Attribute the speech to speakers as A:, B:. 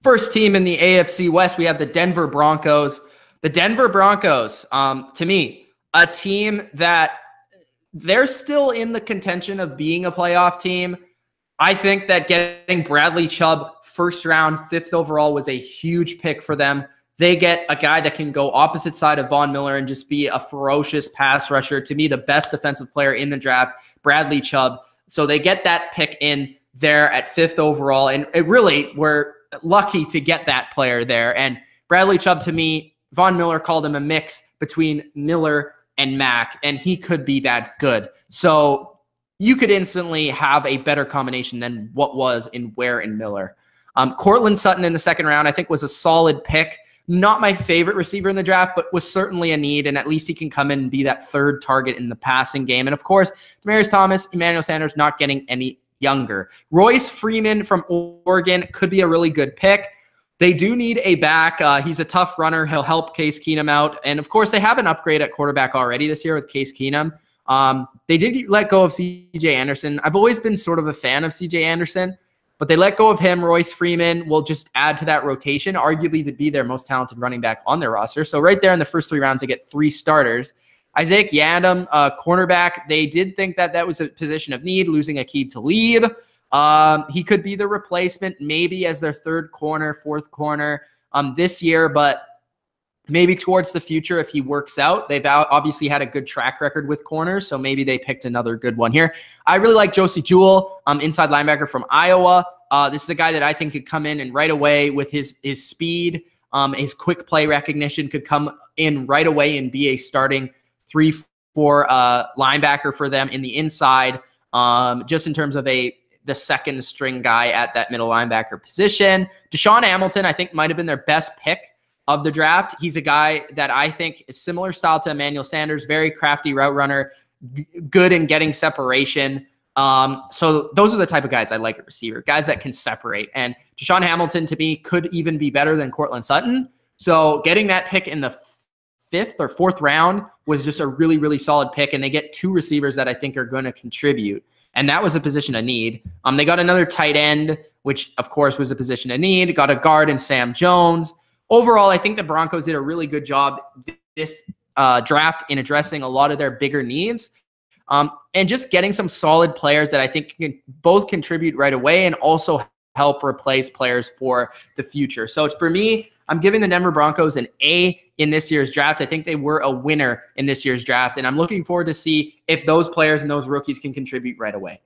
A: First team in the AFC West, we have the Denver Broncos. The Denver Broncos, to me, a team that they're still in the contention of being a playoff team. I think that getting Bradley Chubb first round, 5th overall was a huge pick for them. They get a guy that can go opposite side of Von Miller and just be a ferocious pass rusher. To me, the best defensive player in the draft, Bradley Chubb. So they get that pick in there at 5th overall. And it really, we're lucky to get that player there. And Bradley Chubb, to me, Von Miller called him a mix between Miller and Mack, and he could be that good. So you could instantly have a better combination than what was in Ware and Miller. Cortland Sutton in the 2nd round, I think, was a solid pick. Not my favorite receiver in the draft, but was certainly a need, and at least he can come in and be that 3rd target in the passing game. And of course, Demaryius Thomas, Emmanuel Sanders not getting any younger. Royce Freeman from Oregon could be a really good pick. They do need a back. He's a tough runner. He'll help Case Keenum out. And of course, they have an upgrade at quarterback already this year with Case Keenum. They did let go of C.J. Anderson. I've always been sort of a fan of C.J. Anderson, but they let go of him. Royce Freeman will just add to that rotation, arguably to be their most talented running back on their roster. So right there in the first 3 rounds, they get 3 starters. Isaac Yandam, cornerback, they did think that that was a position of need, losing Aqib Talib. He could be the replacement maybe as their 3rd corner, 4th corner this year, but maybe towards the future if he works out. They've obviously had a good track record with corners, so maybe they picked another good one here. I really like Josie Jewell, inside linebacker from Iowa. This is a guy that I think could come in and right away with his speed, his quick play recognition could come in right away and be a starting 3-4 linebacker for them in the inside, just in terms of the 2nd string guy at that middle linebacker position. Deshaun Hamilton, I think, might have been their best pick of the draft. He's a guy that I think is similar style to Emmanuel Sanders, very crafty route runner, good in getting separation. So those are the type of guys I like at receiver, guys that can separate. And Deshaun Hamilton, to me, could even be better than Cortland Sutton. So getting that pick in the 5th or 4th round was just a really, really solid pick. And they get 2 receivers that I think are going to contribute. And that was a position of need. They got another tight end, which of course was a position of need. Got a guard in Sam Jones. Overall, I think the Broncos did a really good job this draft in addressing a lot of their bigger needs. And just getting some solid players that I think can both contribute right away and also help replace players for the future. So for me, I'm giving the Denver Broncos an A in this year's draft. I think they were a winner in this year's draft, and I'm looking forward to see if those players and those rookies can contribute right away.